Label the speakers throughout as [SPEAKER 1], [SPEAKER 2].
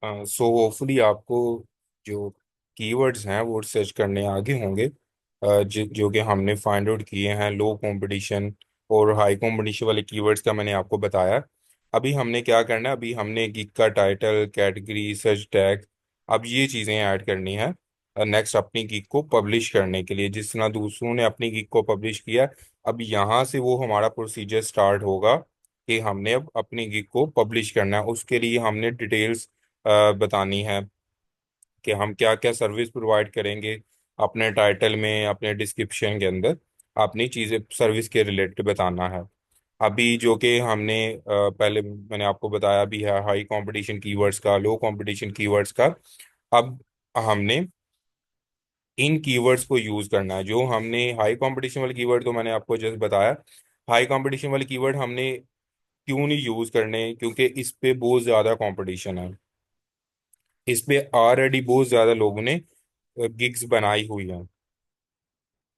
[SPEAKER 1] So hopefully आपको जो keywords हैं वो सर्च करने आगे होंगे, जो कि हमने फाइंड आउट किए हैं लो कंपटीशन और हाई कंपटीशन वाले कीवर्ड्स का मैंने आपको बताया। अभी हमने क्या करना है, अभी हमने गिग का टाइटल, कैटेगरी, सर्च टैग, अब ये चीज़ें ऐड करनी है नेक्स्ट अपनी गिग को पब्लिश करने के लिए, जिस तरह दूसरों ने अपनी गिग को पब्लिश किया। अब यहाँ से वो हमारा प्रोसीजर स्टार्ट होगा कि हमने अब अपनी गिग को पब्लिश करना है। उसके लिए हमने डिटेल्स बतानी है कि हम क्या क्या सर्विस प्रोवाइड करेंगे अपने टाइटल में, अपने डिस्क्रिप्शन के अंदर अपनी चीज़ें सर्विस के रिलेटेड बताना है। अभी जो कि हमने पहले मैंने आपको बताया भी है हाई कंपटीशन कीवर्ड्स का, लो कंपटीशन कीवर्ड्स का। अब हमने इन कीवर्ड्स को यूज करना है। जो हमने हाई कंपटीशन वाले कीवर्ड तो मैंने आपको जस्ट बताया। हाई कंपटीशन वाले कीवर्ड हमने क्यों नहीं यूज करने, क्योंकि इस पे बहुत ज्यादा कंपटीशन है। इस पे ऑलरेडी बहुत ज्यादा लोगों ने गिग्स बनाई हुई हैं।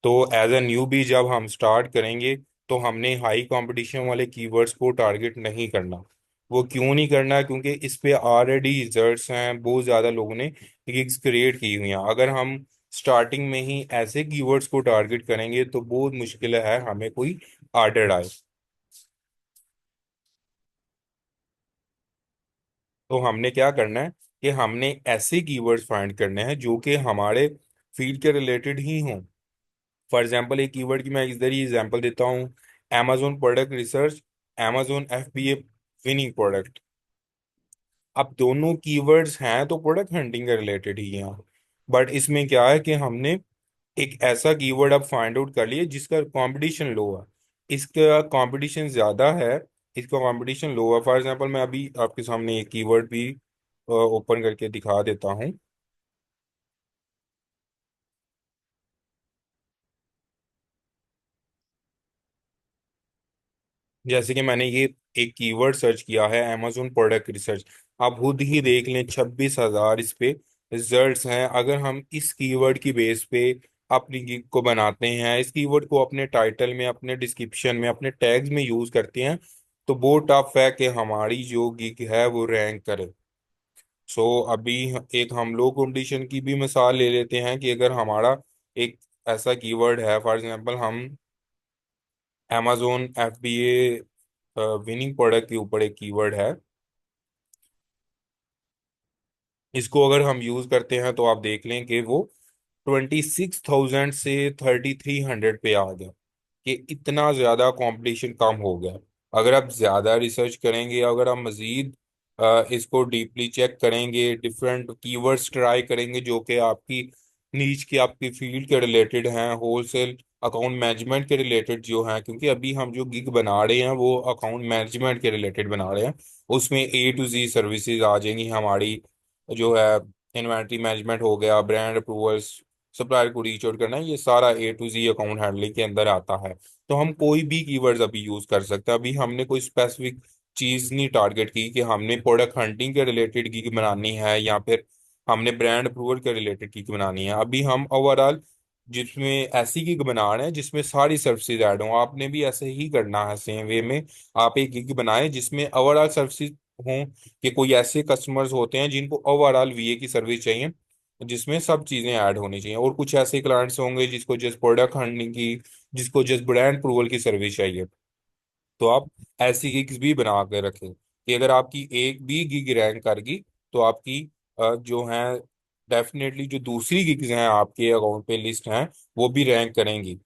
[SPEAKER 1] तो एज अ न्यूबी जब हम स्टार्ट करेंगे तो हमने हाई कंपटीशन वाले कीवर्ड्स को टारगेट नहीं करना। वो क्यों नहीं करना, क्योंकि इस पे ऑलरेडी रिजल्ट्स हैं, बहुत ज़्यादा लोगों ने गिग्स क्रिएट की हुई हैं। अगर हम स्टार्टिंग में ही ऐसे कीवर्ड्स को टारगेट करेंगे तो बहुत मुश्किल है हमें कोई ऑर्डर आए। तो हमने क्या करना है कि हमने ऐसे कीवर्ड्स फाइंड करने हैं जो कि हमारे फील्ड के रिलेटेड ही हों। फॉर एग्जाम्पल एक कीवर्ड की मैं इधर ही एग्जाम्पल देता हूँ, amazon product research, amazon FBA winning product. अब दोनों कीवर्ड्स हैं तो प्रोडक्ट हंटिंग के रिलेटेड ही हैं, बट इसमें क्या है कि हमने एक ऐसा कीवर्ड अब फाइंड आउट कर लिया जिसका कंपटीशन लो है। इसका कंपटीशन ज्यादा है, इसका कंपटीशन लो है। फॉर एग्जांपल मैं अभी आपके सामने एक कीवर्ड भी ओपन करके दिखा देता हूँ। जैसे कि मैंने ये एक कीवर्ड सर्च किया है amazon प्रोडक्ट रिसर्च। आप खुद ही देख लें 26,000 इस पे रिजल्ट्स हैं। अगर हम इस कीवर्ड की बेस पे अपनी गिग को बनाते हैं, इस कीवर्ड को अपने टाइटल में, अपने डिस्क्रिप्शन में, अपने टैग्स में यूज करते हैं, तो बहुत टफ है कि हमारी जो गिग है वो रैंक करे। सो अभी एक हम लोग कंपटीशन की भी मिसाल ले लेते हैं कि अगर हमारा एक ऐसा कीवर्ड है, फॉर एग्जांपल हम amazon FBA विनिंग प्रोडक्ट के ऊपर एक कीवर्ड है, इसको अगर हम यूज करते हैं तो आप देख लें कि वो 26,000 से 3,300 पे आ गया, कि इतना ज्यादा कंपटीशन कम हो गया। अगर आप ज्यादा रिसर्च करेंगे, अगर आप मजीद इसको डीपली चेक करेंगे, डिफरेंट कीवर्ड्स ट्राई करेंगे जो कि आपकी नीच के, आपकी फील्ड के रिलेटेड हैं, होलसेल अकाउंट मैनेजमेंट के रिलेटेड जो हैं, क्योंकि अभी हम जो गिग बना रहे हैं वो अकाउंट मैनेजमेंट के रिलेटेड बना रहे हैं। उसमें A to Z सर्विसेज आ जाएंगी हमारी, जो है इन्वेंट्री मैनेजमेंट हो गया, ब्रांड अप्रूवल्स, सप्लायर को रीच आउट करना, ये सारा A to Z account handling के अंदर आता है। तो हम कोई भी कीवर्ड्स अभी यूज कर सकते हैं। अभी हमने कोई स्पेसिफिक चीज नहीं टारगेट की कि हमने प्रोडक्ट हंटिंग के रिलेटेड गिग बनानी है या फिर हमने ब्रांड अप्रूवल के रिलेटेड गिग बनानी है। अभी हम ओवरऑल जिसमें ऐसी गिग बना रहे हैं जिसमें सारी सर्विसेज ऐड हों। आपने भी ऐसे ही करना है, सेम वे में आप एक गिग बनाएं जिसमें ओवरऑल सर्विसेज हों। कि कोई ऐसे कस्टमर्स होते हैं जिनको ओवरऑल VA की सर्विस चाहिए, जिसमें सब चीजें ऐड होनी चाहिए, और कुछ ऐसे क्लाइंट्स होंगे जिसको जस्ट प्रोडक्ट हंटिंग की, जिसको जस्ट ब्रांड अप्रूवल की सर्विस चाहिए। तो आप ऐसी गिग्स भी बना के रखें कि अगर आपकी एक भी गिग रैंक कर गई तो आपकी जो है डेफिनेटली जो दूसरी गिग्स हैं आपके अकाउंट पे लिस्ट हैं वो भी रैंक करेंगी।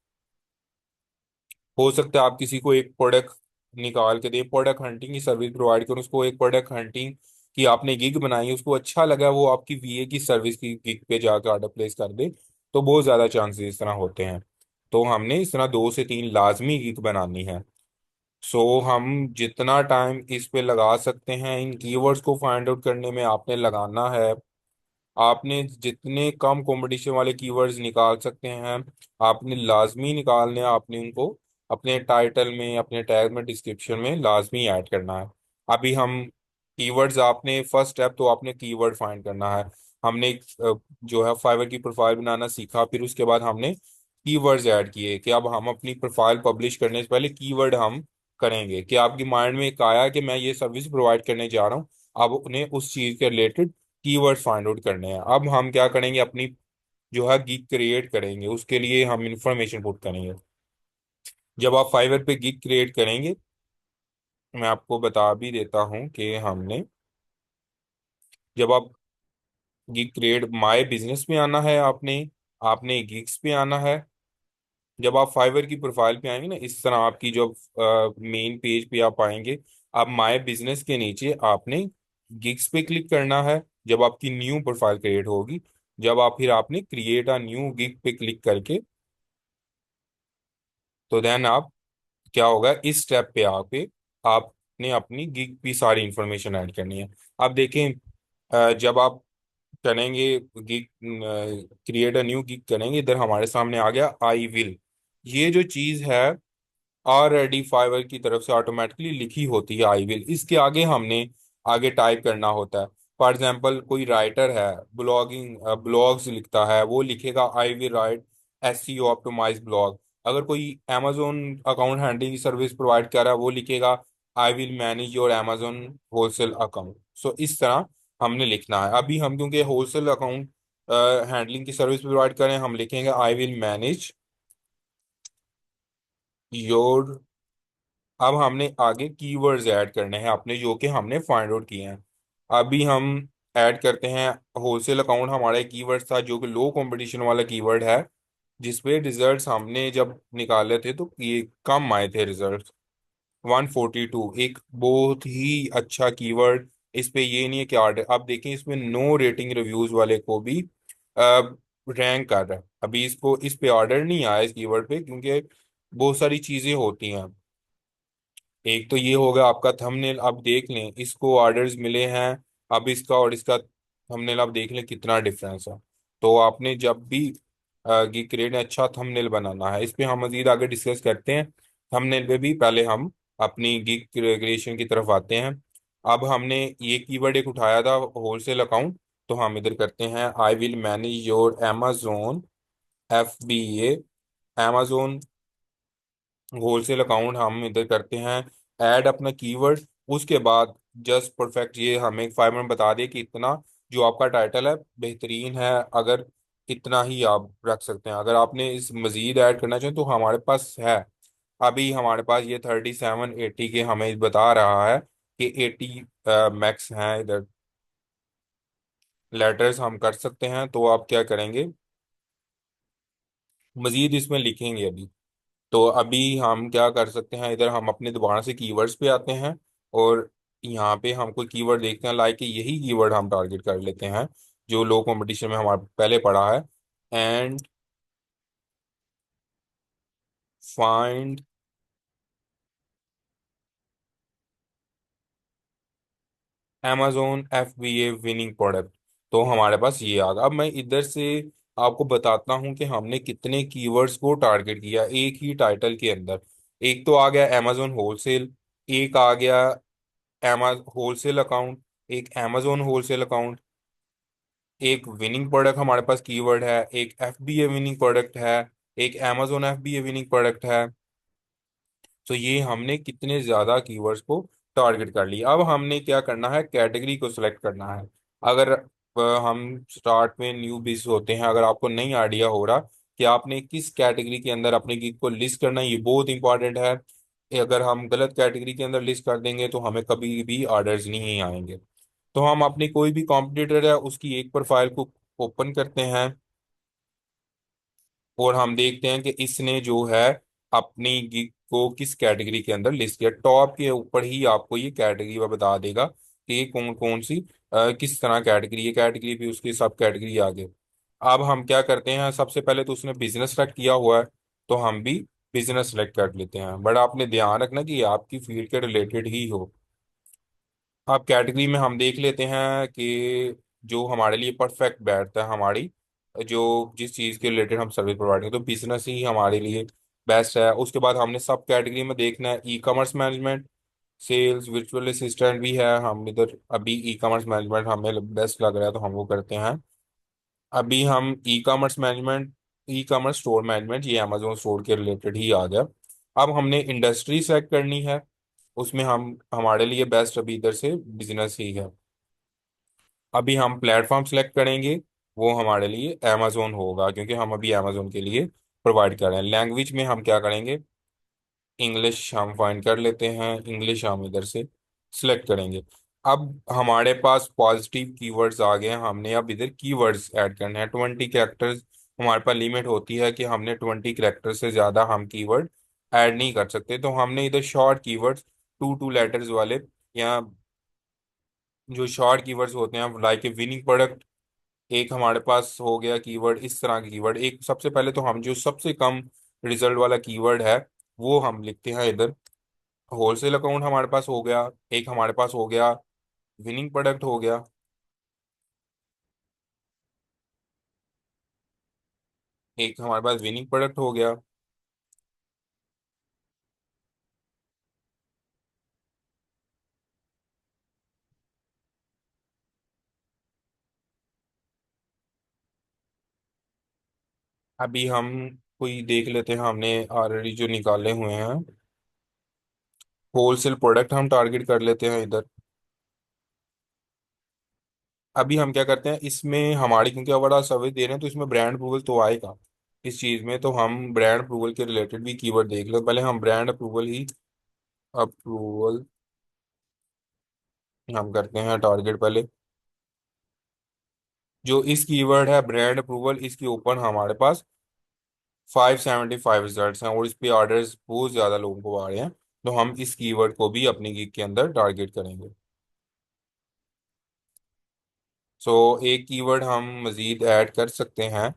[SPEAKER 1] हो सकता है आप किसी को एक प्रोडक्ट निकाल के दें, प्रोडक्ट हंटिंग की सर्विस प्रोवाइड करें, उसको एक प्रोडक्ट हंटिंग की आपने गिग बनाई, उसको अच्छा लगा, वो आपकी VA की सर्विस की गिग पे जाकर ऑर्डर प्लेस कर दे, तो बहुत ज़्यादा चांसेस इस तरह होते हैं। तो हमने इस तरह 2 से 3 लाजमी गिग बनानी है। सो हम जितना टाइम इस पे लगा सकते हैं इन कीवर्ड्स को फाइंड आउट करने में आपने लगाना है। आपने जितने कम कंपटीशन वाले कीवर्ड्स निकाल सकते हैं आपने लाजमी निकालने हैं। आपने उनको अपने टाइटल में, अपने टैग में, डिस्क्रिप्शन में लाजमी ऐड करना है। अभी हम कीवर्ड्स, आपने फर्स्ट स्टेप तो आपने कीवर्ड फाइंड करना है। हमने एक, जो है फाइवर की प्रोफाइल बनाना सीखा, फिर उसके बाद हमने कीवर्ड्स ऐड किए कि अब हम अपनी प्रोफाइल पब्लिश करने से पहले कीवर्ड हम करेंगे। कि आपकी माइंड में एक आया कि मैं ये सर्विस प्रोवाइड करने जा रहा हूँ, अब उन्हें उस चीज़ के रिलेटेड कीवर्ड फाइंड आउट करने हैं। अब हम क्या करेंगे, अपनी जो है गिग क्रिएट करेंगे, उसके लिए हम इंफॉर्मेशन पुट करेंगे। जब आप फाइवर पे गिग क्रिएट करेंगे, मैं आपको बता भी देता हूँ कि हमने, जब आप गिग क्रिएट माय बिजनेस में आना है, आपने आपने गिग्स पे आना है। जब आप फाइवर की प्रोफाइल पे आएंगे ना, इस तरह आपकी जो मेन पेज पे आप आएंगे, आप माय बिजनेस के नीचे आपने गिग्स पे क्लिक करना है। जब आपकी न्यू प्रोफाइल क्रिएट होगी, जब आप फिर आपने क्रिएट अ न्यू गिग पे क्लिक करके, तो देन आप क्या होगा, इस स्टेप पे आके आपने अपनी गिग की सारी इंफॉर्मेशन ऐड करनी है। अब देखें, जब आप करेंगे gig, create a new gig करेंगे, इधर हमारे सामने आ गया आई विल। ये जो चीज है ऑलरेडी फाइवर की तरफ से ऑटोमेटिकली लिखी होती है, आई विल। इसके आगे हमने आगे टाइप करना होता है। फॉर एग्जांपल कोई राइटर है, ब्लॉग्स लिखता है, वो लिखेगा I will write SEO optimize blog. अगर कोई Amazon account handling service provide कर रहा है, वो लिखेगा I will manage your Amazon wholesale account. So इस तरह हमने लिखना है। अभी हम क्योंकि होलसेल अकाउंट हैंडलिंग की सर्विस प्रोवाइड करें, हम लिखेंगे आई विल मैनेज योर। अब हमने आगे कीवर्ड्स ऐड करने हैं अपने, जो कि हमने फाइंड आउट किए हैं। अभी हम ऐड करते हैं, होलसेल अकाउंट हमारा एक कीवर्ड था जो कि लो कंपटीशन वाला कीवर्ड है, जिसपे रिजल्ट्स हमने जब निकाले थे तो ये कम आए थे रिजल्ट्स। 142 एक बहुत ही अच्छा कीवर्ड। इस पे ये नहीं है कि आर्डर, आप देखें इसमें नो रेटिंग रिव्यूज वाले को भी रैंक कर रहा है। अभी इसको इस पे ऑर्डर नहीं आया इस कीवर्ड पे, क्योंकि बहुत सारी चीजें होती हैं। एक तो ये होगा आपका थंबनेल, आप देख लें इसको ऑर्डर्स मिले हैं। अब इसका और इसका थंबनेल आप देख लें कितना डिफरेंस है। तो आपने जब भी गिग क्रिएट में अच्छा थंबनेल बनाना है, इस पे हम मजीद आगे डिस्कस करते हैं। थंबनेल पे भी पहले हम अपनी गिग क्रिएशन की तरफ आते हैं। अब हमने ये कीवर्ड एक उठाया था, होलसेल अकाउंट। तो हम इधर करते हैं आई will manage your Amazon FBA Amazon wholesale account. हम इधर करते हैं ऐड अपना कीवर्ड। उसके बाद जस्ट परफेक्ट ये हमें फाइवर में बता दे कि इतना जो आपका टाइटल है बेहतरीन है, अगर इतना ही आप रख सकते हैं। अगर आपने इस मजीद ऐड करना चाहें तो हमारे पास है। अभी हमारे पास ये 3780 के हमें बता रहा है कि 80 मैक्स हैं इधर। लेटर्स हम कर सकते हैं, तो आप क्या करेंगे, मजीद इसमें लिखेंगे अभी। तो अभी हम क्या कर सकते हैं, इधर हम अपने दोबारा से कीवर्ड्स पे आते हैं, और यहाँ पे हम कोई कीवर्ड देखते हैं, लाइक यही कीवर्ड हम टारगेट कर लेते हैं जो लो कंपटीशन में हमारे पहले पड़ा है। And find amazon FBA winning product. तो हमारे पास ये आ गया। अब मैं इधर से आपको बताता हूँ कि हमने कितने कीवर्ड्स को टारगेट किया एक ही टाइटल के अंदर। एक तो आ गया amazon होलसेल, एक आ गया होलसेल अकाउंट, एक amazon होलसेल अकाउंट, एक विनिंग प्रोडक्ट हमारे पास कीवर्ड है, एक FBA विनिंग प्रोडक्ट है, एक amazon FBA विनिंग प्रोडक्ट है। तो ये हमने कितने ज्यादा कीवर्ड्स को टारगेट कर लिया। अब हमने क्या करना है, कैटेगरी को सिलेक्ट करना है। अगर हम स्टार्ट में न्यू बिज होते हैं, अगर आपको नहीं आइडिया हो रहा कि आपने किस कैटेगरी के अंदर अपने गिग को लिस्ट करना है, ये बहुत इंपॉर्टेंट है। अगर हम गलत कैटेगरी के अंदर लिस्ट कर देंगे तो हमें कभी भी ऑर्डर्स नहीं आएंगे। तो हम अपनी कोई भी कॉम्पिटिटर है उसकी एक प्रोफाइल को ओपन करते हैं, और हम देखते हैं कि इसने जो है अपनी गिग को किस कैटेगरी के अंदर लिस्ट किया। टॉप के ऊपर ही आपको ये कैटेगरी वह बता देगा कि ये कौन कौन सी किस तरह कैटेगरी है, कैटेगरी भी उसकी सब कैटेगरी आगे। अब हम क्या करते हैं, सबसे पहले तो उसने बिजनेस सेलेक्ट किया हुआ है, तो हम भी बिजनेस सेलेक्ट कर लेते हैं। बट आपने ध्यान रखना कि ये आपकी फील्ड के रिलेटेड ही हो। अब कैटेगरी में हम देख लेते हैं कि जो हमारे लिए परफेक्ट बैठता है, हमारी जो जिस चीज़ के रिलेटेड हम सर्विस प्रोवाइड करें, तो बिजनेस ही हमारे लिए बेस्ट है। उसके बाद हमने सब कैटेगरी में देखना है e commerce management, sales, virtual assistant भी है। हम इधर अभी ई कॉमर्स मैनेजमेंट हमें बेस्ट लग रहा है तो हम वो करते हैं। अभी हम ई कॉमर्स स्टोर मैनेजमेंट, ये अमेजोन स्टोर के रिलेटेड ही आ गया। अब हमने इंडस्ट्री सेलेक्ट करनी है, उसमें हम हमारे लिए बेस्ट अभी इधर से बिजनेस ही है। अभी हम प्लेटफॉर्म सेलेक्ट करेंगे, वो हमारे लिए अमेजोन होगा, क्योंकि हम अभी अमेजोन के लिए प्रोवाइड कर रहे हैं। लैंग्वेज में हम क्या करेंगे, इंग्लिश हम फाइंड कर लेते हैं, इंग्लिश हम इधर से सिलेक्ट करेंगे। अब हमारे पास पॉजिटिव कीवर्ड्स आ गए हैं, हमने अब इधर कीवर्ड्स ऐड करने हैं। 20 कैरेक्टर्स हमारे पास लिमिट होती है कि हमने 20 कैरेक्टर से ज़्यादा हम कीवर्ड ऐड नहीं कर सकते, तो हमने इधर शॉर्ट कीवर्ड्स 2 2 लेटर्स वाले, या जो शॉर्ट कीवर्ड्स होते हैं लाइक ए विनिंग प्रोडक्ट, एक हमारे पास हो गया कीवर्ड। इस तरह के कीवर्ड, एक सबसे पहले तो हम जो सबसे कम रिजल्ट वाला कीवर्ड है वो हम लिखते हैं इधर। होलसेल अकाउंट हमारे पास हो गया, एक हमारे पास हो गया विनिंग प्रोडक्ट हो गया, एक हमारे पास विनिंग प्रोडक्ट हो गया। अभी हम कोई देख लेते हैं, हमने ऑलरेडी जो निकाले हुए हैं होलसेल प्रोडक्ट हम टारगेट कर लेते हैं इधर। अभी हम क्या करते हैं इसमें, हमारी क्योंकि बड़ा सर्विस दे रहे हैं तो इसमें ब्रांड अप्रूवल तो आएगा। इस चीज़ में तो हम ब्रांड अप्रूवल के रिलेटेड भी कीवर्ड देख लो, पहले हम ब्रांड अप्रूवल ही, अप्रूवल हम करते हैं टारगेट पहले। जो इस कीवर्ड है ब्रांड अप्रूवल, इसके ऊपर हमारे पास 575 रिजल्ट्स हैं, और इस पे ऑर्डर्स बहुत ज़्यादा लोगों को आ रहे हैं, तो हम इस कीवर्ड को भी अपनी गिग के अंदर टारगेट करेंगे। सो एक कीवर्ड हम मज़ीद ऐड कर सकते हैं,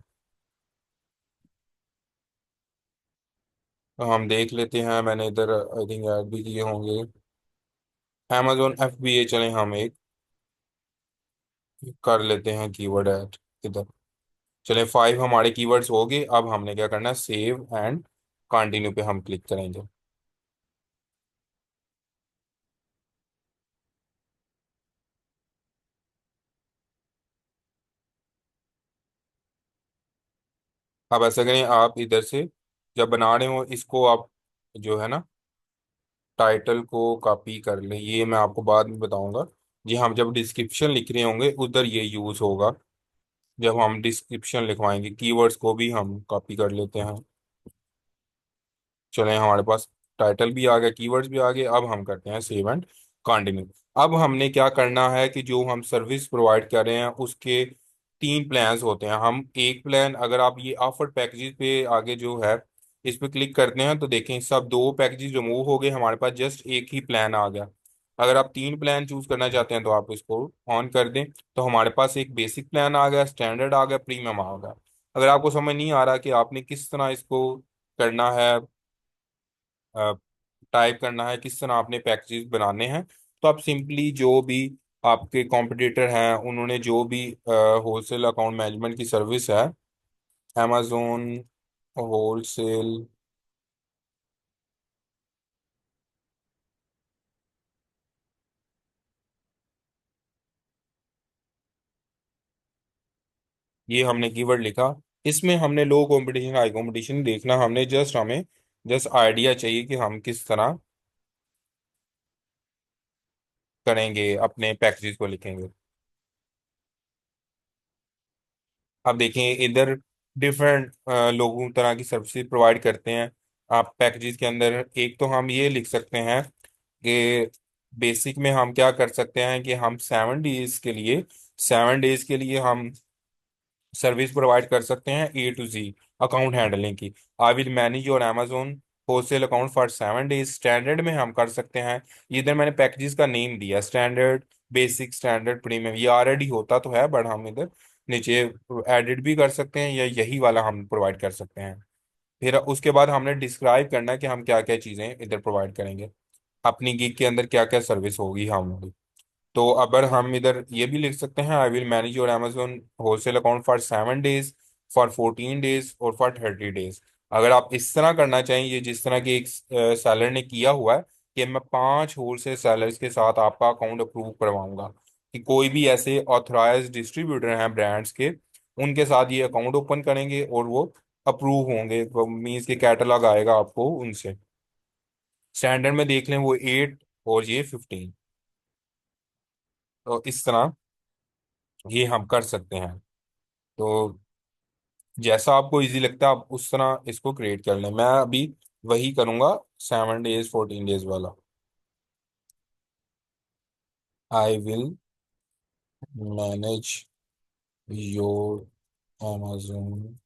[SPEAKER 1] तो हम देख लेते हैं, मैंने इधर आई थिंक ऐड भी किए होंगे। Amazon FBA, चलें हम एक कर लेते हैं कीवर्ड ऐड इधर। चलें 5 हमारे कीवर्ड्स हो गए, अब हमने क्या करना है, सेव एंड कंटिन्यू पे हम क्लिक करेंगे। अब ऐसा करें, आप इधर से जब बना रहे हो इसको, आप जो है ना टाइटल को कॉपी कर लें, ये मैं आपको बाद में बताऊंगा। जी, हम जब डिस्क्रिप्शन लिख रहे होंगे उधर ये यूज़ होगा, जब हम डिस्क्रिप्शन लिखवाएंगे। कीवर्ड्स को भी हम कॉपी कर लेते हैं। चलें, हमारे पास टाइटल भी आ गया, कीवर्ड्स भी आ गए, अब हम करते हैं सेव एंड कंटिन्यू। अब हमने क्या करना है कि जो हम सर्विस प्रोवाइड कर रहे हैं उसके 3 प्लान्स होते हैं। हम एक प्लान, अगर आप ये ऑफर पैकेजेस पे आगे जो है इस पे क्लिक करते हैं तो देखें सब 2 पैकेजेस रिमूव हो गए, हमारे पास जस्ट एक ही प्लान आ गया। अगर आप 3 प्लान चूज करना चाहते हैं तो आप इसको ऑन कर दें, तो हमारे पास एक बेसिक प्लान आ गया, स्टैंडर्ड आ गया, प्रीमियम आ गया। अगर आपको समझ नहीं आ रहा कि आपने किस तरह इसको करना है, टाइप करना है, किस तरह आपने पैकेजेस बनाने हैं, तो आप सिंपली जो भी आपके कॉम्पिटिटर हैं उन्होंने जो भी होलसेल अकाउंट मैनेजमेंट की सर्विस है, amazon होलसेल, ये हमने कीवर्ड लिखा। इसमें हमने लो कंपटीशन हाई कंपटीशन देखना, हमने जस्ट हमें जस्ट आइडिया चाहिए कि हम किस तरह करेंगे, अपने पैकेजेस को लिखेंगे। अब देखें इधर डिफरेंट लोगों तरह की सर्विसेज प्रोवाइड करते हैं। आप पैकेजेस के अंदर एक तो हम ये लिख सकते हैं कि बेसिक में हम क्या कर सकते हैं कि हम 7 डेज के लिए हम सर्विस प्रोवाइड कर सकते हैं A to Z account handling की। I will manage your Amazon wholesale account for 7 days. Standard में हम कर सकते हैं, इधर मैंने पैकेजेस का नेम दिया स्टैंडर्ड, बेसिक, स्टैंडर्ड, प्रीमियम, ये ऑलरेडी होता तो है बट हम इधर नीचे एडिट भी कर सकते हैं, या यही वाला हम प्रोवाइड कर सकते हैं। फिर उसके बाद हमने डिस्क्राइब करना है कि हम क्या क्या चीज़ें इधर प्रोवाइड करेंगे, अपनी गिग के अंदर क्या क्या सर्विस होगी हमारी। तो अगर हम इधर ये भी लिख सकते हैं, आई will manage your Amazon wholesale account for 7 days, for 14 days और फॉर 30 डेज। अगर आप इस तरह करना चाहेंगे जिस तरह की एक सेलर ने किया हुआ है कि मैं 5 होलसेल सेलर्स के साथ आपका अकाउंट अप्रूव करवाऊंगा, कि कोई भी ऐसे ऑथराइज डिस्ट्रीब्यूटर हैं ब्रांड्स के, उनके साथ ये अकाउंट ओपन करेंगे और वो अप्रूव होंगे, मीन्स के कैटलॉग आएगा आपको उनसे। स्टैंडर्ड में देख लें वो 8 और ये 15, तो इस तरह ये हम कर सकते हैं। तो जैसा आपको इजी लगता है आप उस तरह इसको क्रिएट कर लें। मैं अभी वही करूंगा, 7 डेज 14 डेज वाला। आई will manage your Amazon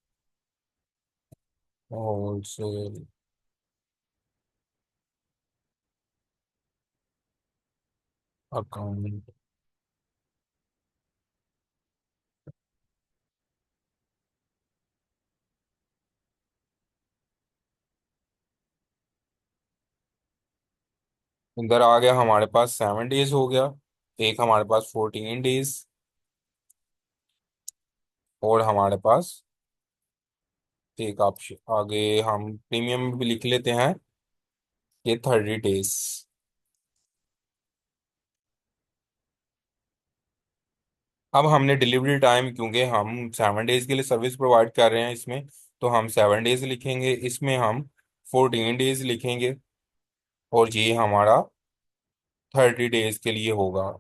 [SPEAKER 1] wholesale account. इधर आ गया हमारे पास 7 डेज हो गया, एक हमारे पास 14 डेज, और हमारे पास एक ऑप्शन आगे हम प्रीमियम भी लिख लेते हैं, ये 30 डेज। अब हमने डिलीवरी टाइम, क्योंकि हम 7 डेज के लिए सर्विस प्रोवाइड कर रहे हैं इसमें, तो हम 7 डेज लिखेंगे, इसमें हम 14 डेज लिखेंगे, और ये हमारा 30 डेज के लिए होगा।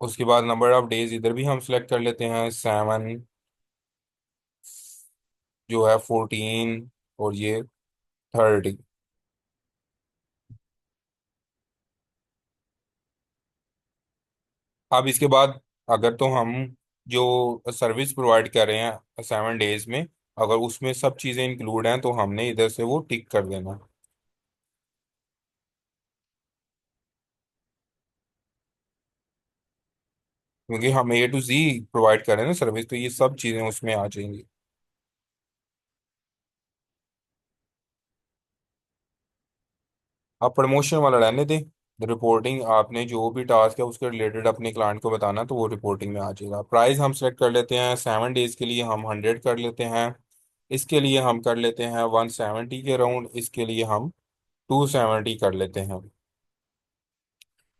[SPEAKER 1] उसके बाद नंबर ऑफ डेज इधर भी हम सेलेक्ट कर लेते हैं, 7 जो है 14, और ये 30। अब इसके बाद अगर तो हम जो सर्विस प्रोवाइड कर रहे हैं 7 डेज में, अगर उसमें सब चीज़ें इंक्लूड हैं तो हमने इधर से वो टिक कर देना, क्योंकि हम A to Z प्रोवाइड कर रहे हैं ना सर्विस, तो ये सब चीज़ें उसमें आ जाएंगी। आप प्रमोशन वाला रहने दें, रिपोर्टिंग आपने जो भी टास्क है उसके रिलेटेड अपने क्लाइंट को बताना, तो वो रिपोर्टिंग में आ जाएगा। प्राइस हम सेलेक्ट कर लेते हैं, 7 डेज के लिए हम 100 कर लेते हैं, इसके लिए हम कर लेते हैं 170 के राउंड, इसके लिए हम 270 कर लेते हैं।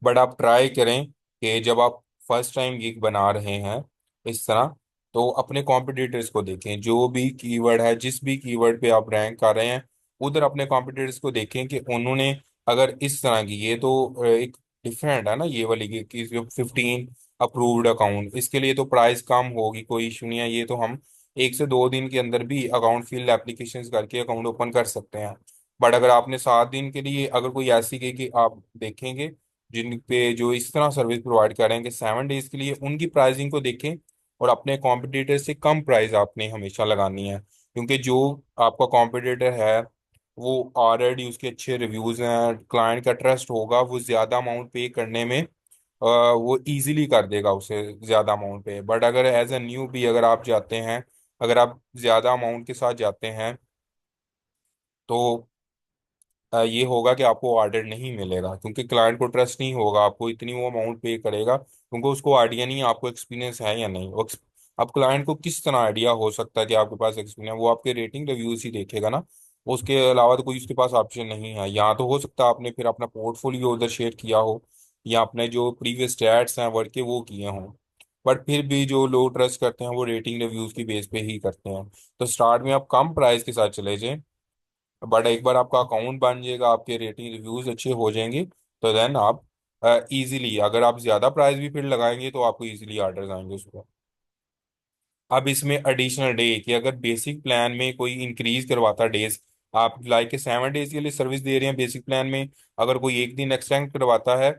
[SPEAKER 1] बट आप ट्राई करें कि जब आप फर्स्ट टाइम गिग बना रहे हैं इस तरह, तो अपने कॉम्पिटिटर्स को देखें, जो भी कीवर्ड है, जिस भी कीवर्ड पे आप रैंक कर रहे हैं, उधर अपने कॉम्पिटिटर्स को देखें कि उन्होंने अगर इस तरह की, ये तो एक डिफरेंट है ना ये वाली कि 15 अप्रूव्ड अकाउंट, इसके लिए तो प्राइस कम होगी, कोई इशू नहीं है, ये तो हम 1 से 2 दिन के अंदर भी अकाउंट फिल एप्लीकेशन करके अकाउंट ओपन कर सकते हैं। बट अगर आपने 7 दिन के लिए अगर कोई ऐसी की आप देखेंगे जिन पे जो इस तरह सर्विस प्रोवाइड कर रहे हैं कि 7 डेज के लिए, उनकी प्राइसिंग को देखें, और अपने कॉम्पिटिटर से कम प्राइस आपने हमेशा लगानी है, क्योंकि जो आपका कॉम्पिटिटर है वो ऑलरेडी उसके अच्छे रिव्यूज हैं, क्लाइंट का ट्रस्ट होगा, वो ज़्यादा अमाउंट पे करने में वो इजीली कर देगा उसे ज़्यादा अमाउंट पे। बट अगर एज अ न्यू भी अगर आप जाते हैं, अगर आप ज़्यादा अमाउंट के साथ जाते हैं, तो ये होगा कि आपको ऑर्डर नहीं मिलेगा, क्योंकि क्लाइंट को ट्रस्ट नहीं होगा, आपको इतनी वो अमाउंट पे करेगा, क्योंकि उसको आइडिया नहीं है आपको एक्सपीरियंस है या नहीं। अब क्लाइंट को किस तरह आइडिया हो सकता है कि आपके पास एक्सपीरियंस, वो आपके रेटिंग रिव्यूज ही देखेगा ना, उसके अलावा तो कोई उसके पास ऑप्शन नहीं है। यहाँ तो हो सकता है आपने फिर अपना पोर्टफोलियो उधर शेयर किया हो, या अपने जो प्रीवियस स्टैट्स हैं वर्क के वो किए हों, बट फिर भी जो लोग ट्रस्ट करते हैं वो रेटिंग रिव्यूज की बेस पे ही करते हैं। तो स्टार्ट में आप कम प्राइस के साथ चले जाएं, बट एक बार आपका अकाउंट बन जाएगा, आपके रेटिंग रिव्यूज अच्छे हो जाएंगे, तो देन आप इजीली, अगर आप ज्यादा प्राइस भी फिर लगाएंगे तो आपको इजीली ऑर्डर्स आएंगे उस पर। अब इसमें एडिशनल डे कि अगर बेसिक प्लान में कोई इंक्रीज करवाता डेज, आप लाइक के 7 डेज के लिए सर्विस दे रहे हैं बेसिक प्लान में, अगर कोई एक दिन एक्सटेंड करवाता है,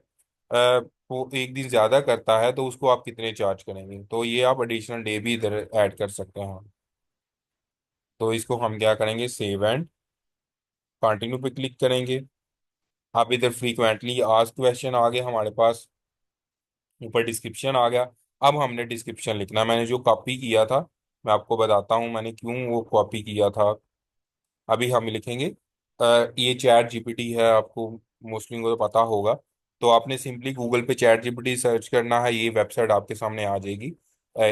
[SPEAKER 1] वो एक दिन ज्यादा करता है, तो उसको आप कितने चार्ज करेंगे, तो ये आप एडिशनल डे भी इधर ऐड कर सकते हैं। तो इसको हम क्या करेंगे, सेव एंड कंटिन्यू पे क्लिक करेंगे। आप इधर फ्रीक्वेंटली आस्क्ड क्वेश्चन आ गए हमारे पास, ऊपर डिस्क्रिप्शन आ गया। अब हमने डिस्क्रिप्शन लिखना है। मैंने जो कॉपी किया था, मैं आपको बताता हूँ मैंने क्यों वो कॉपी किया था। अभी हम लिखेंगे, ये चैट जीपीटी है, आपको मोस्टली को तो पता होगा, तो आपने सिंपली गूगल पे चैट जीपीटी सर्च करना है, ये वेबसाइट आपके सामने आ जाएगी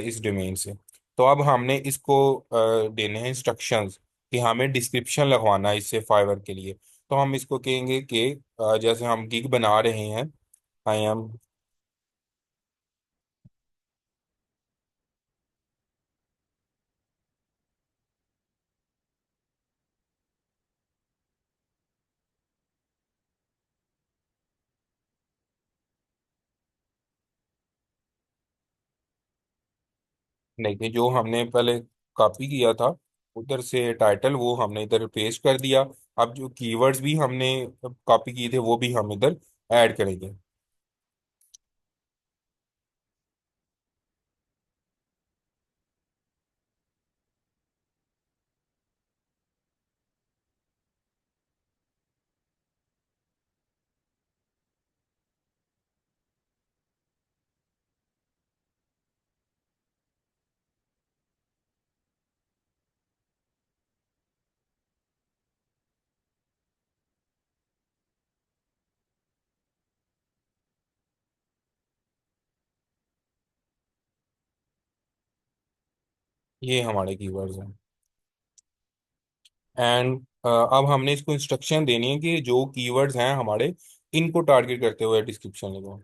[SPEAKER 1] इस डोमेन से। तो अब हमने इसको देने हैं इंस्ट्रक्शंस कि हमें डिस्क्रिप्शन लगवाना है इससे फाइवर के लिए। तो हम इसको कहेंगे कि जैसे हम गिग बना रहे हैं, आई एम नहीं, जो हमने पहले कॉपी किया था उधर से टाइटल वो हमने इधर पेस्ट कर दिया। अब जो कीवर्ड्स भी हमने कॉपी किए थे वो भी हम इधर ऐड करेंगे। ये हमारे कीवर्ड्स हैं। एंड अब हमने इसको इंस्ट्रक्शन देनी है कि जो कीवर्ड्स हैं हमारे, इनको टारगेट करते हुए डिस्क्रिप्शन लिखो।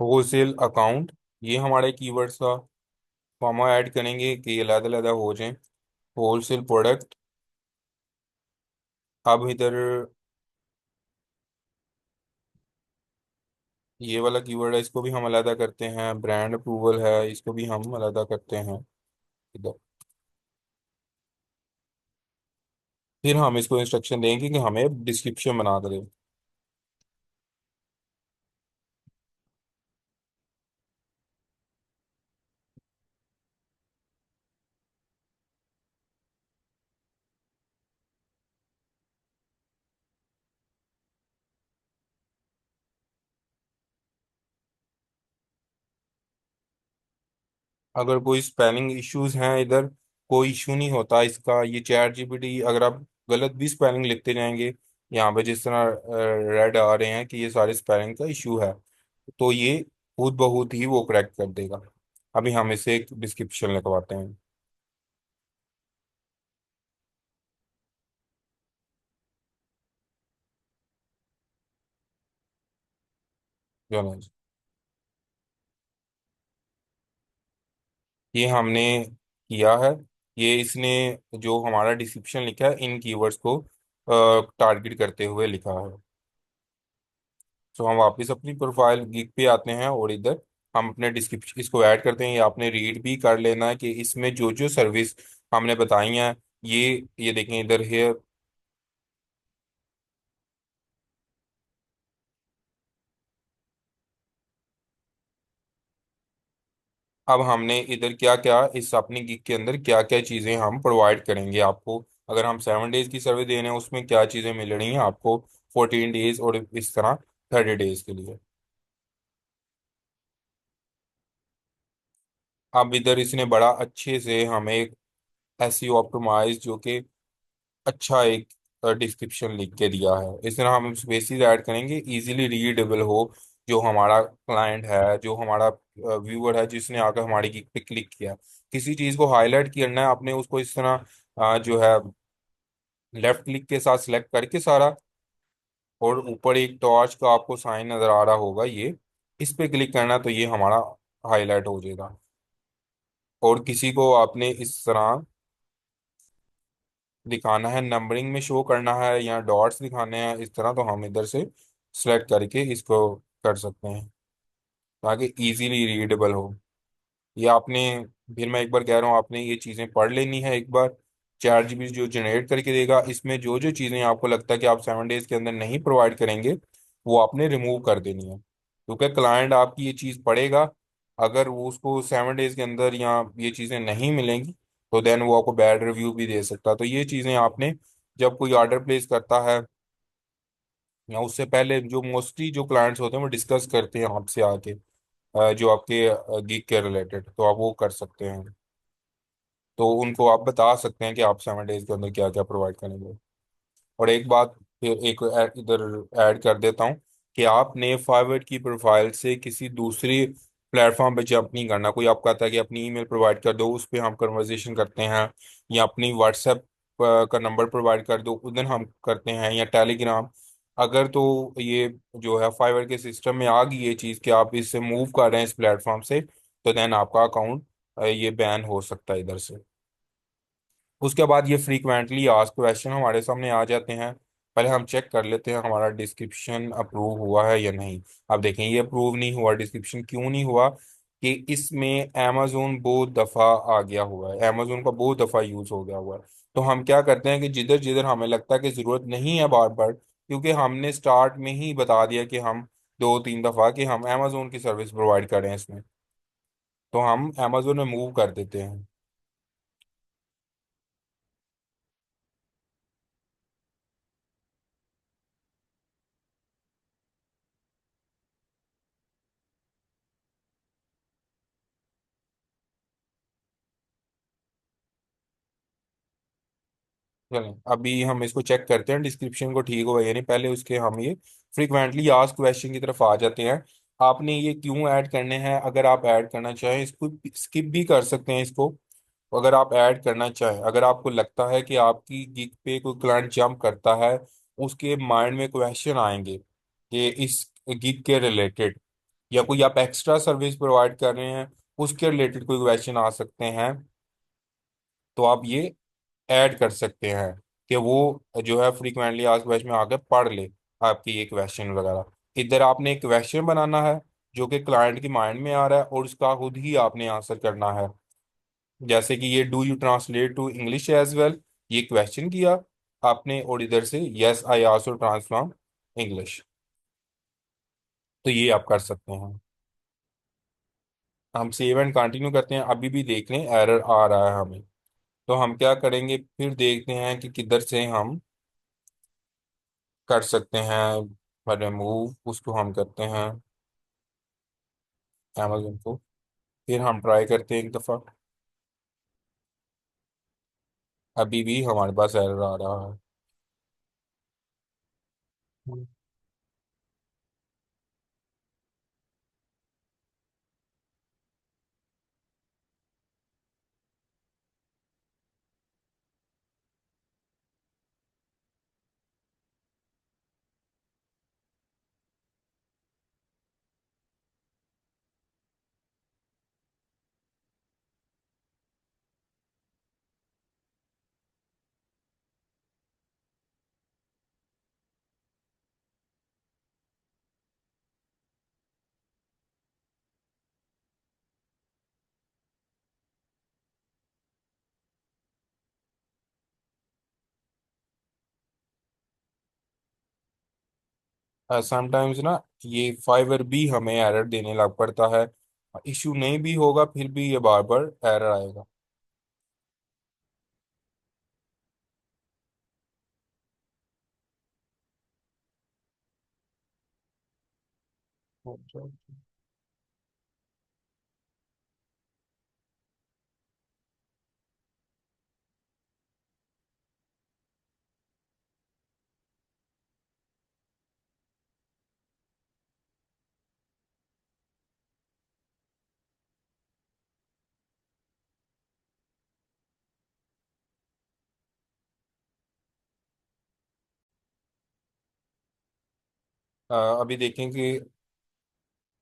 [SPEAKER 1] होलसेल अकाउंट, ये हमारे कीवर्ड्स का कॉमा ऐड करेंगे कि ये अलग-अलग हो जाएं। होलसेल प्रोडक्ट, अब इधर ये वाला कीवर्ड है, इसको भी हम अलग करते हैं। ब्रांड अप्रूवल है, इसको भी हम अलग करते हैं इधर। फिर हम इसको इंस्ट्रक्शन देंगे कि हमें डिस्क्रिप्शन बना कर दे। अगर कोई स्पेलिंग इश्यूज हैं इधर, कोई इशू नहीं होता इसका। ये चैट जीपीटी, अगर आप गलत भी स्पेलिंग लिखते जाएंगे यहाँ पे जिस तरह रेड आ रहे हैं कि ये सारे स्पेलिंग का इशू है, तो ये खुद ब खुद ही वो करेक्ट कर देगा। अभी हम इसे एक डिस्क्रिप्शन लिखवाते हैं। जो है, ये हमने किया है। ये इसने जो हमारा डिस्क्रिप्शन लिखा है इन कीवर्ड्स को टारगेट करते हुए लिखा है। तो हम वापस अपनी प्रोफाइल गिग पे आते हैं और इधर हम अपने डिस्क्रिप्शन इसको ऐड करते हैं। ये आपने रीड भी कर लेना है कि इसमें जो जो सर्विस हमने बताई हैं, ये देखें इधर है। अब हमने इधर क्या क्या इस अपनी गिग के अंदर क्या क्या चीज़ें हम प्रोवाइड करेंगे आपको। अगर हम 7 डेज की सर्विस दे रहे हैं उसमें क्या चीज़ें मिल रही हैं आपको 14 डेज और इस तरह 30 डेज के लिए। अब इधर इसने बड़ा अच्छे से हमें एक एसईओ ऑप्टिमाइज जो कि अच्छा एक डिस्क्रिप्शन लिख के दिया है। इस तरह हम स्पेसिस ऐड करेंगे इजीली रीडेबल हो। जो हमारा क्लाइंट है, जो हमारा व्यूअर है जिसने आकर हमारी गिग पे क्लिक किया, किसी चीज़ को हाईलाइट करना है आपने उसको इस तरह जो है लेफ्ट क्लिक के साथ सिलेक्ट करके सारा, और ऊपर एक टॉर्च का आपको साइन नजर आ रहा होगा, ये इस पे क्लिक करना तो ये हमारा हाईलाइट हो जाएगा। और किसी को आपने इस तरह दिखाना है, नंबरिंग में शो करना है या डॉट्स दिखाने हैं इस तरह, तो हम इधर से सिलेक्ट करके इसको कर सकते हैं ताकि इजीली रीडेबल हो। ये आपने, फिर मैं एक बार कह रहा हूँ, आपने ये चीज़ें पढ़ लेनी है एक बार। 4 GB जो जनरेट करके देगा, इसमें जो जो चीज़ें आपको लगता है कि आप 7 डेज के अंदर नहीं प्रोवाइड करेंगे वो आपने रिमूव कर देनी है, क्योंकि क्लाइंट आपकी ये चीज़ पढ़ेगा। अगर वो उसको 7 डेज के अंदर या ये चीज़ें नहीं मिलेंगी तो देन वो आपको बैड रिव्यू भी दे सकता है। तो ये चीज़ें आपने जब कोई ऑर्डर प्लेस करता है या उससे पहले, जो मोस्टली जो क्लाइंट्स होते हैं वो डिस्कस करते हैं आपसे आके जो आपके गिग के रिलेटेड, तो आप वो कर सकते हैं। तो उनको आप बता सकते हैं कि आप 7 डेज के अंदर क्या क्या प्रोवाइड करेंगे। और एक बात फिर एक इधर ऐड कर देता हूँ कि आपने फाइवर की प्रोफाइल से किसी दूसरी प्लेटफॉर्म पे जंप नहीं करना। कोई आपको कहता है कि अपनी ईमेल प्रोवाइड कर दो, उस पर हम कन्वर्सेशन करते हैं, या अपनी व्हाट्सएप का नंबर प्रोवाइड कर दो उधर हम करते हैं, या टेलीग्राम। अगर तो ये जो है फाइवर के सिस्टम में आ गई ये चीज़ कि आप इससे मूव कर रहे हैं इस प्लेटफॉर्म से, तो देन आपका अकाउंट ये बैन हो सकता है इधर से। उसके बाद ये फ्रीक्वेंटली आस्क क्वेश्चन हमारे सामने आ जाते हैं। पहले हम चेक कर लेते हैं हमारा डिस्क्रिप्शन अप्रूव हुआ है या नहीं। अब देखें ये अप्रूव नहीं हुआ, डिस्क्रिप्शन क्यों नहीं हुआ? कि इसमें अमेजोन बहुत दफ़ा आ गया हुआ है, अमेजोन का बहुत दफ़ा यूज़ हो गया हुआ है। तो हम क्या करते हैं कि जिधर जिधर हमें लगता है कि ज़रूरत नहीं है बार बार, क्योंकि हमने स्टार्ट में ही बता दिया कि हम 2-3 दफ़ा कि हम अमेजोन की सर्विस प्रोवाइड करें इसमें, तो हम अमेजोन में मूव कर देते हैं। चलें अभी हम इसको चेक करते हैं डिस्क्रिप्शन को ठीक होगा यानी, पहले उसके हम ये फ्रिक्वेंटली आस्क्ड क्वेश्चन की तरफ आ जाते हैं। आपने ये क्यों ऐड करने हैं? अगर आप ऐड करना चाहें इसको स्किप भी कर सकते हैं इसको। अगर आप ऐड करना चाहें, अगर आपको लगता है कि आपकी गिग पे कोई क्लाइंट जंप करता है, उसके माइंड में क्वेश्चन आएंगे कि इस गिग के रिलेटेड, या कोई आप एक्स्ट्रा सर्विस प्रोवाइड कर रहे हैं उसके रिलेटेड कोई क्वेश्चन आ सकते हैं, तो आप ये ऐड कर सकते हैं कि वो जो है फ्रीक्वेंटली आस्क्ड क्वेश्चन में आके पढ़ ले आपकी ये क्वेश्चन वगैरह। इधर आपने एक क्वेश्चन बनाना है जो कि क्लाइंट के माइंड में आ रहा है और उसका खुद ही आपने आंसर करना है। जैसे कि ये do you translate to English as well, ये क्वेश्चन किया आपने, और इधर से yes I also transform English. तो ये आप कर सकते हैं। हम सेव एंड कंटिन्यू करते हैं, अभी भी देख लें एरर आ रहा है हमें। तो हम क्या करेंगे, फिर देखते हैं कि किधर से हम कर सकते हैं रिमूव, उसको हम करते हैं अमेजोन को। फिर हम ट्राई करते हैं एक दफ़ा, अभी भी हमारे पास एरर आ रहा है। समटाइम्स ना ये फाइवर भी हमें एरर देने लग पड़ता है। इशू नहीं भी होगा फिर भी ये बार बार एरर आएगा। अच्छा। अभी देखें कि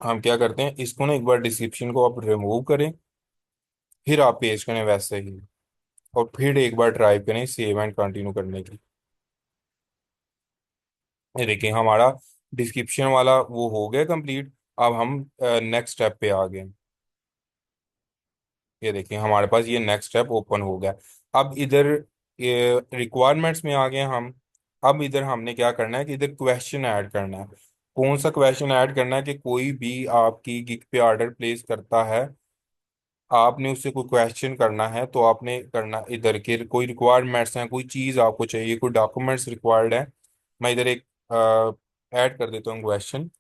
[SPEAKER 1] हम क्या करते हैं, इसको ना एक बार डिस्क्रिप्शन को आप रिमूव करें, फिर आप पेज करें वैसे ही, और फिर एक बार ट्राई करें सेव एंड कंटिन्यू करने की। ये देखिए हमारा डिस्क्रिप्शन वाला वो हो गया कंप्लीट। अब हम नेक्स्ट स्टेप पे आ गए। ये देखिए हमारे पास ये नेक्स्ट स्टेप ओपन हो गया। अब इधर रिक्वायरमेंट्स में आ गए हम। अब इधर हमने क्या करना है कि इधर क्वेश्चन ऐड करना है। कौन सा क्वेश्चन ऐड करना है? कि कोई भी आपकी गिग पे ऑर्डर प्लेस करता है, आपने उससे कोई क्वेश्चन करना है, तो आपने करना इधर के कोई रिक्वायरमेंट्स हैं, कोई चीज़ आपको चाहिए, कोई डॉक्यूमेंट्स रिक्वायर्ड है। मैं इधर एक ऐड कर देता हूँ क्वेश्चन।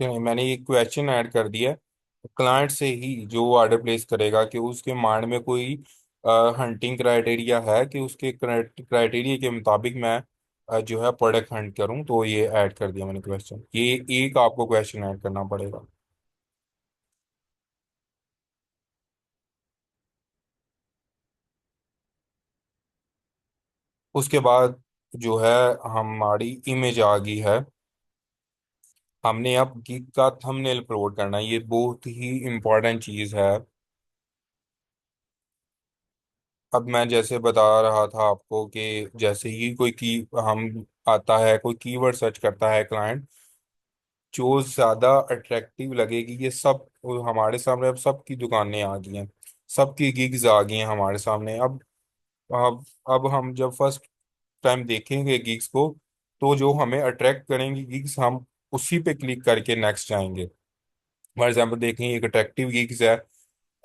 [SPEAKER 1] मैंने ये क्वेश्चन ऐड कर दिया। क्लाइंट से ही जो ऑर्डर प्लेस करेगा कि उसके माइंड में कोई हंटिंग क्राइटेरिया है कि उसके क्राइटेरिया के मुताबिक मैं जो है प्रोडक्ट हंट करूं, तो ये ऐड कर दिया मैंने क्वेश्चन। ये एक आपको क्वेश्चन ऐड करना पड़ेगा। उसके बाद जो है हमारी इमेज आ गई है। हमने अब गिग का थंबनेल अपलोड करना है, ये बहुत ही इम्पोर्टेंट चीज़ है। अब मैं जैसे बता रहा था आपको कि जैसे ही कोई की हम आता है, कोई कीवर्ड सर्च करता है क्लाइंट, जो ज्यादा अट्रैक्टिव लगेगी, ये सब हमारे सामने अब सबकी दुकानें आ गई हैं, सबकी गिग्स आ गई हैं हमारे सामने। अब हम जब फर्स्ट टाइम देखेंगे गिग्स को, तो जो हमें अट्रैक्ट करेंगी गिग्स, हम उसी पे क्लिक करके नेक्स्ट जाएंगे। फॉर एग्जाम्पल देखें, एक अट्रैक्टिव गिग्स है,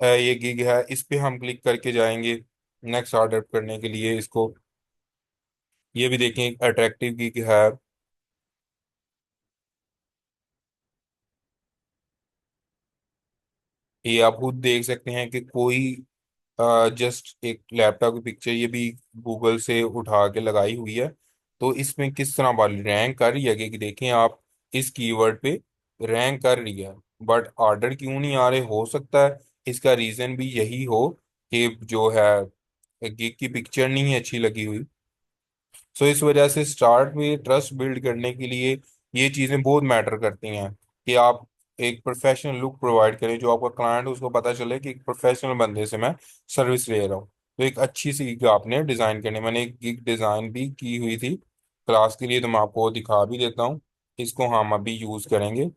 [SPEAKER 1] ये गिग है, इस पे हम क्लिक करके जाएंगे नेक्स्ट ऑर्डर करने के लिए इसको। ये भी देखें, एक अट्रैक्टिव गिग है। ये आप खुद देख सकते हैं कि कोई जस्ट एक लैपटॉप की पिक्चर ये भी गूगल से उठा के लगाई हुई है, तो इसमें किस तरह वाली रैंक कर रही है कि देखें आप, इस कीवर्ड पे रैंक कर रही है, बट ऑर्डर क्यों नहीं आ रहे? हो सकता है इसका रीजन भी यही हो कि जो है गिग की पिक्चर नहीं अच्छी लगी हुई। सो इस वजह से स्टार्ट में ट्रस्ट बिल्ड करने के लिए ये चीज़ें बहुत मैटर करती हैं कि आप एक प्रोफेशनल लुक प्रोवाइड करें, जो आपका क्लाइंट उसको पता चले कि एक प्रोफेशनल बंदे से मैं सर्विस ले रहा हूँ। तो एक अच्छी सी गिग आपने डिज़ाइन करनी, मैंने एक गिग डिज़ाइन भी की हुई थी क्लास के लिए, तो मैं आपको दिखा भी देता हूँ। इसको हम अभी यूज़ करेंगे।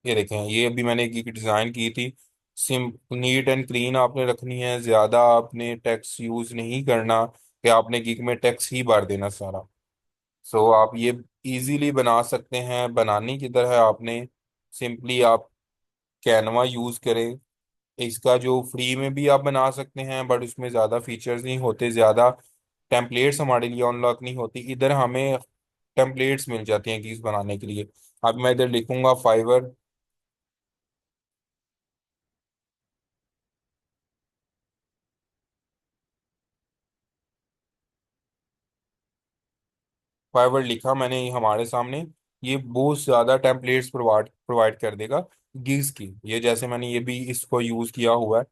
[SPEAKER 1] ये देखें, ये अभी मैंने एक डिजाइन की थी। सिम नीट एंड क्लीन आपने रखनी है, ज्यादा आपने टेक्स्ट यूज नहीं करना कि आपने गिग में टेक्स्ट ही भर देना सारा। सो आप ये इजीली बना सकते हैं। बनाने की तरह आपने सिंपली आप कैनवा यूज करें। इसका जो फ्री में भी आप बना सकते हैं, बट उसमें ज़्यादा फीचर्स नहीं होते, ज़्यादा टेम्पलेट्स हमारे लिए अनलॉक नहीं होती। इधर हमें टेम्पलेट्स मिल जाती हैं गिग्स बनाने के लिए। अब मैं इधर लिखूंगा फाइवर। फाइवर लिखा मैंने हमारे सामने, ये बहुत ज़्यादा टेम्पलेट्स प्रोवाइड प्रोवाइड कर देगा गिग्स की। ये जैसे मैंने ये भी इसको यूज़ किया हुआ है,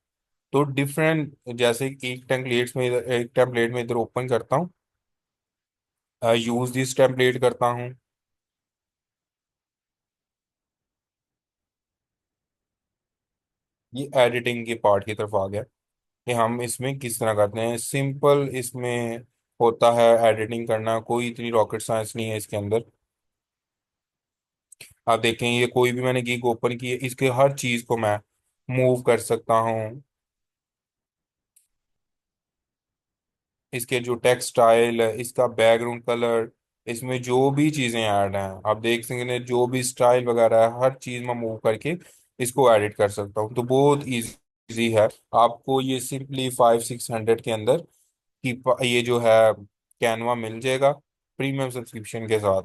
[SPEAKER 1] तो डिफरेंट, जैसे एक टेम्पलेट्स में एक टेम्पलेट में इधर ओपन करता हूँ, यूज़ दिस टेम्पलेट करता हूँ। ये एडिटिंग के पार्ट की तरफ आ गया कि हम इसमें किस तरह करते हैं। सिंपल इसमें होता है एडिटिंग करना, कोई इतनी रॉकेट साइंस नहीं है इसके अंदर। आप देखें, ये कोई भी मैंने गीक ओपन की है, इसके हर चीज को मैं मूव कर सकता हूँ। इसके जो टेक्स्ट स्टाइल है, इसका बैकग्राउंड कलर, इसमें जो भी चीजें ऐड हैं आप देख सकते हैं, जो भी स्टाइल वगैरह है हर चीज में मूव करके इसको एडिट कर सकता हूँ। तो बहुत इजी है। आपको ये सिंपली 500-600 के अंदर की ये जो है कैनवा मिल जाएगा प्रीमियम सब्सक्रिप्शन के साथ।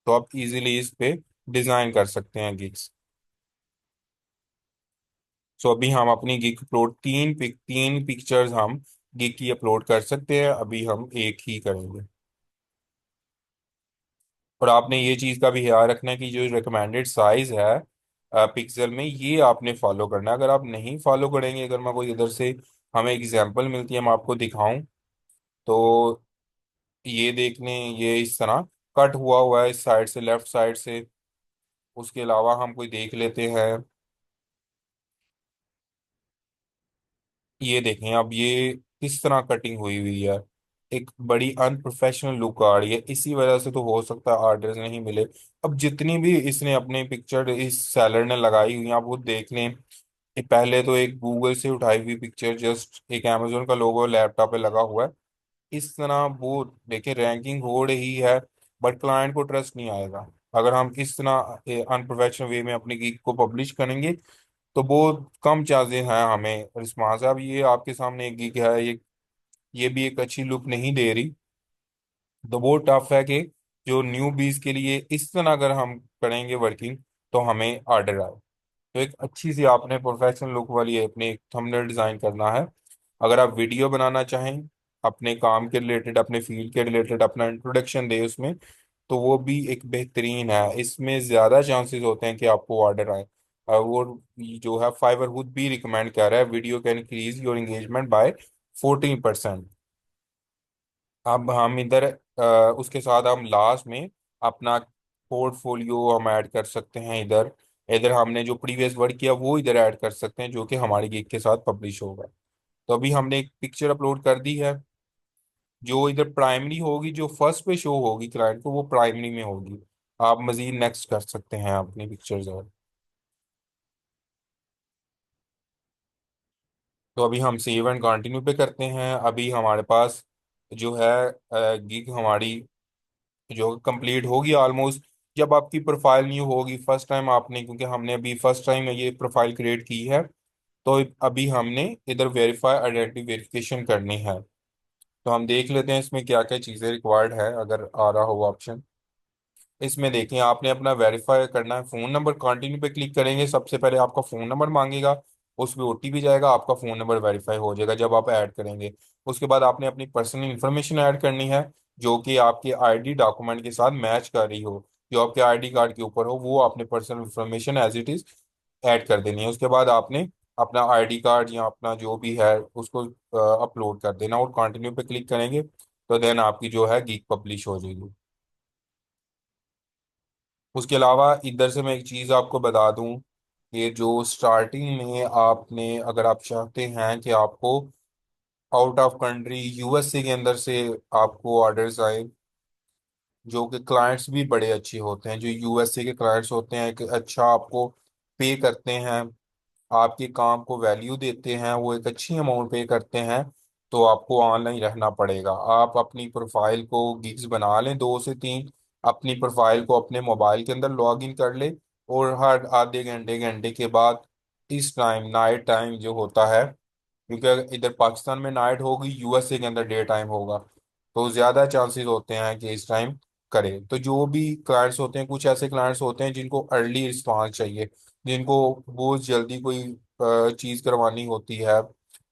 [SPEAKER 1] तो आप इजीली इस पे डिजाइन कर सकते हैं गिग्स। सो अभी हम अपनी गिग अपलोड, तीन पिक्चर्स हम गिग की अपलोड कर सकते हैं, अभी हम एक ही करेंगे। और आपने ये चीज़ का भी ख्याल रखना है कि जो रिकमेंडेड साइज है पिक्सल में, ये आपने फॉलो करना है। अगर आप नहीं फॉलो करेंगे, अगर मैं कोई इधर से हमें एग्जांपल मिलती है मैं आपको दिखाऊं, तो ये देख लें, ये इस तरह कट हुआ हुआ है इस साइड से, लेफ्ट साइड से। उसके अलावा हम कोई देख लेते हैं, ये देखें अब ये किस तरह कटिंग हुई हुई है, एक बड़ी अनप्रोफेशनल लुक आ रही है। इसी वजह से तो हो सकता है ऑर्डर्स नहीं मिले। अब जितनी भी इसने अपनी पिक्चर इस सेलर ने लगाई हुई है, आप वो देख लें। ये पहले तो एक गूगल से उठाई हुई पिक्चर, जस्ट एक अमेजोन का लोगो लैपटॉप पे लगा हुआ है, इस तरह वो देखें रैंकिंग हो रही है, बट क्लाइंट को ट्रस्ट नहीं आएगा। अगर हम इस तरह अनप्रोफेशनल वे में अपनी गिग को पब्लिश करेंगे, तो बहुत कम चांसेस हैं हमें रिस्पॉन्स। अब ये आपके सामने एक गिग है, ये भी एक अच्छी लुक नहीं दे रही। तो बहुत टफ है कि जो न्यू बीज के लिए इस तरह अगर हम करेंगे वर्किंग, तो हमें ऑर्डर आए। तो एक अच्छी सी आपने प्रोफेशनल लुक वाली अपने थंबनेल डिजाइन करना है। अगर आप वीडियो बनाना चाहें अपने काम के रिलेटेड, अपने फील्ड के रिलेटेड, अपना इंट्रोडक्शन दे उसमें, तो वो भी एक बेहतरीन है। इसमें ज़्यादा चांसेस होते हैं कि आपको ऑर्डर आए। वो जो है फाइवर खुद भी रिकमेंड कर रहा है, video can increase your engagement by 14%। अब हम इधर उसके साथ हम लास्ट में अपना पोर्टफोलियो हम ऐड कर सकते हैं इधर। इधर हमने जो प्रीवियस वर्क किया वो इधर ऐड कर सकते हैं, जो कि हमारी गिग के साथ पब्लिश होगा। तो अभी हमने एक पिक्चर अपलोड कर दी है, जो इधर प्राइमरी होगी, जो फर्स्ट पे शो होगी क्लाइंट को, वो प्राइमरी में होगी। आप मजीद नेक्स्ट कर सकते हैं अपनी पिक्चर्स और। तो अभी हम सेव एंड कंटिन्यू पे करते हैं। अभी हमारे पास जो है गिग हमारी जो कंप्लीट होगी ऑलमोस्ट। जब आपकी प्रोफाइल न्यू होगी फर्स्ट टाइम आपने, क्योंकि हमने अभी फर्स्ट टाइम ये प्रोफाइल क्रिएट की है, तो अभी हमने इधर वेरीफाई आइडेंटिटी वेरिफिकेशन करनी है। तो हम देख लेते हैं इसमें क्या क्या चीज़ें रिक्वायर्ड है, अगर आ रहा हो ऑप्शन। इसमें देखें, आपने अपना वेरीफाई करना है। फ़ोन नंबर कंटिन्यू पे क्लिक करेंगे, सबसे पहले आपका फ़ोन नंबर मांगेगा, उसमें ओटीपी जाएगा, आपका फ़ोन नंबर वेरीफाई हो जाएगा जब आप ऐड करेंगे। उसके बाद आपने अपनी पर्सनल इन्फॉर्मेशन ऐड करनी है, जो कि आपके आईडी डॉक्यूमेंट के साथ मैच कर रही हो, जो आपके आईडी कार्ड के ऊपर हो, वो आपने personal information as it is add कर देनी है। उसके बाद आपने अपना आईडी कार्ड या अपना जो भी है उसको अपलोड कर देना और कंटिन्यू पे क्लिक करेंगे, तो देन आपकी जो है गीक पब्लिश हो जाएगी। उसके अलावा इधर से मैं एक चीज़ आपको बता दूं कि जो स्टार्टिंग में आपने, अगर आप चाहते हैं कि आपको आउट ऑफ कंट्री यूएसए के अंदर से आपको ऑर्डर्स आए, जो कि क्लाइंट्स भी बड़े अच्छे होते हैं, जो यूएसए के क्लाइंट्स होते हैं, एक अच्छा आपको पे करते हैं, आपके काम को वैल्यू देते हैं, वो एक अच्छी अमाउंट पे करते हैं, तो आपको ऑनलाइन रहना पड़ेगा। आप अपनी प्रोफाइल को गिग्स बना लें 2 से 3, अपनी प्रोफाइल को अपने मोबाइल के अंदर लॉग इन कर ले, और हर आधे घंटे घंटे के बाद इस टाइम नाइट टाइम जो होता है, क्योंकि इधर पाकिस्तान में नाइट होगी, यूएसए के अंदर डे टाइम होगा, तो ज़्यादा चांसेस होते हैं कि इस टाइम करें। तो जो भी क्लाइंट्स होते हैं, कुछ ऐसे क्लाइंट्स होते हैं जिनको अर्ली रिस्पांस चाहिए, जिनको बहुत जल्दी कोई चीज़ करवानी होती है,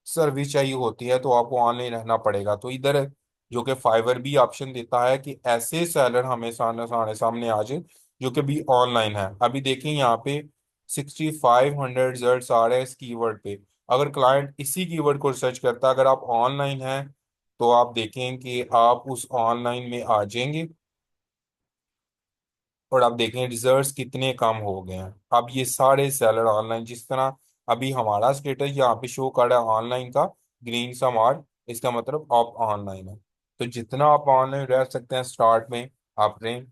[SPEAKER 1] सर्विस चाहिए होती है, तो आपको ऑनलाइन रहना पड़ेगा। तो इधर जो कि फाइवर भी ऑप्शन देता है कि ऐसे सेलर हमें सामने सामने आ जाए जो कि भी ऑनलाइन है। अभी देखें यहाँ पे 6500 रिजल्ट आ रहे हैं इस कीवर्ड पे। अगर क्लाइंट इसी कीवर्ड को सर्च करता है, अगर आप ऑनलाइन हैं, तो आप देखें कि आप उस ऑनलाइन में आ जाएंगे, और आप देखें रिजल्ट्स कितने कम हो गए हैं। अब ये सारे सेलर ऑनलाइन, जिस तरह अभी हमारा स्टेटस यहाँ पे शो कर रहा है ऑनलाइन का, ग्रीन सा मार्क, इसका मतलब आप ऑनलाइन है। तो जितना आप ऑनलाइन रह सकते हैं स्टार्ट में आप रहें।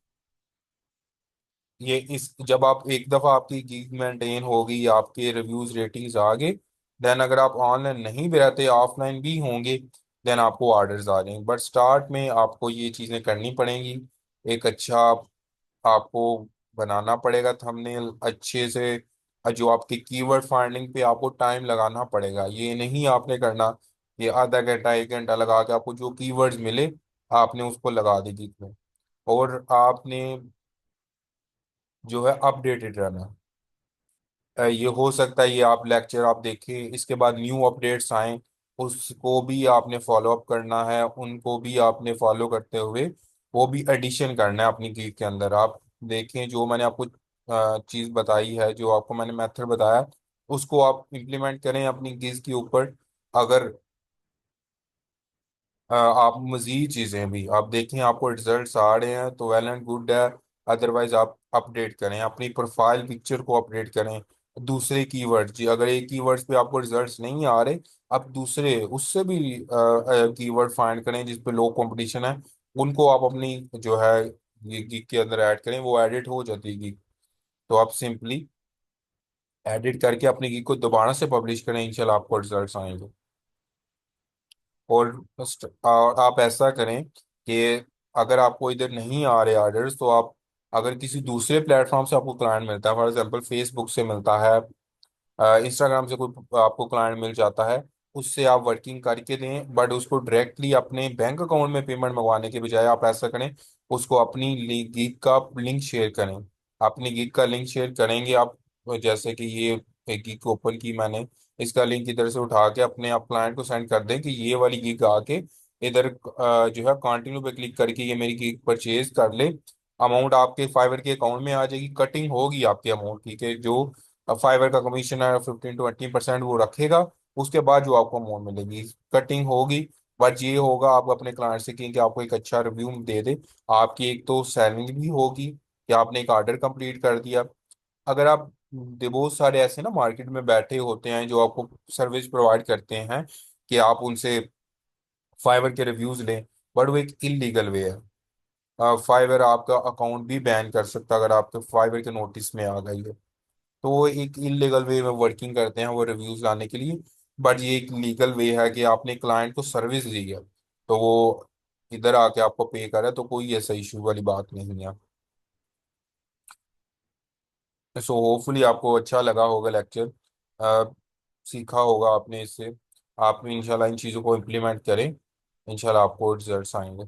[SPEAKER 1] ये इस जब आप एक दफ़ा आपकी गीग मेंटेन होगी, आपके रिव्यूज रेटिंग्स आ गए, देन अगर आप ऑनलाइन नहीं भी रहते, ऑफलाइन भी होंगे, देन आपको ऑर्डर्स आ जाएंगे। बट स्टार्ट में आपको ये चीज़ें करनी पड़ेंगी। एक अच्छा आपको बनाना पड़ेगा थंबनेल अच्छे से, जो आपके कीवर्ड फाइंडिंग पे आपको टाइम लगाना पड़ेगा। ये नहीं आपने करना कि आधा घंटा 1 घंटा लगा के आपको जो कीवर्ड्स मिले आपने उसको लगा दी गीत में। और आपने जो है अपडेटेड रहना। ये हो सकता है ये आप लेक्चर आप देखें, इसके बाद न्यू अपडेट्स आए, उसको भी आपने फॉलो अप करना है, उनको भी आपने फॉलो करते हुए वो भी एडिशन करना है अपनी गीक के अंदर। आप देखें जो मैंने आपको चीज़ बताई है, जो आपको मैंने मेथड बताया, उसको आप इम्प्लीमेंट करें अपनी गीज के ऊपर। अगर आप मजीद चीज़ें भी आप देखें, आपको रिजल्ट्स आ रहे हैं, तो वेल एंड गुड है। अदरवाइज आप अपडेट करें अपनी प्रोफाइल पिक्चर को, अपडेट करें दूसरे कीवर्ड जी। अगर एक कीवर्ड्स पे आपको रिजल्ट्स नहीं आ रहे, आप दूसरे उससे भी कीवर्ड फाइंड करें जिस पे लो कंपटीशन है, उनको आप अपनी जो है ये गीक के अंदर ऐड करें, वो एडिट हो जाती है गीक। तो आप सिंपली एडिट करके अपनी गीक को दोबारा से पब्लिश करें, इंशाल्लाह आपको रिजल्ट्स आएंगे। और आप ऐसा करें कि अगर आपको इधर नहीं आ रहे ऑर्डर्स, तो आप अगर किसी दूसरे प्लेटफॉर्म से आपको क्लाइंट मिलता है, फॉर एग्जांपल फेसबुक से मिलता है, इंस्टाग्राम से कोई आपको क्लाइंट मिल जाता है, उससे आप वर्किंग करके दें, बट उसको डायरेक्टली अपने बैंक अकाउंट में पेमेंट मंगवाने के बजाय आप ऐसा करें, उसको अपनी गीक का लिंक शेयर करें। अपनी गीक का लिंक शेयर करेंगे आप, जैसे कि ये एक गीक ओपन की मैंने, इसका लिंक इधर से उठा के अपने आप क्लाइंट को सेंड कर दें कि ये वाली गीक आके इधर जो है कंटिन्यू पे क्लिक करके ये मेरी गीक परचेज कर ले। अमाउंट आपके फाइवर के अकाउंट में आ जाएगी, कटिंग होगी आपके अमाउंट की, कि जो फाइवर का कमीशन है 15-20% वो रखेगा, उसके बाद जो आपको अमाउंट मिलेगी कटिंग होगी। बट ये होगा, आप अपने क्लाइंट से कहें कि आपको एक अच्छा रिव्यू दे दे। आपकी एक तो सेलिंग भी होगी कि आपने एक ऑर्डर कंप्लीट कर दिया। अगर आप, बहुत सारे ऐसे ना मार्केट में बैठे होते हैं जो आपको सर्विस प्रोवाइड करते हैं कि आप उनसे फाइवर के रिव्यूज लें, बट वो एक इलीगल वे है। फाइवर आपका अकाउंट भी बैन कर सकता है अगर आपके फाइवर के नोटिस में आ गई है। तो वो एक इलीगल वे में वर्किंग करते हैं वो रिव्यूज लाने के लिए। बट ये एक लीगल वे है कि आपने क्लाइंट को सर्विस दी है, तो वो इधर आके आपको पे करे, तो कोई ऐसा इशू वाली बात नहीं है। सो होपफुली आपको अच्छा लगा होगा लेक्चर, सीखा होगा आपने इससे। आप इंशाल्लाह इन चीज़ों को इम्प्लीमेंट करें, इंशाल्लाह आपको रिजल्ट्स आएंगे।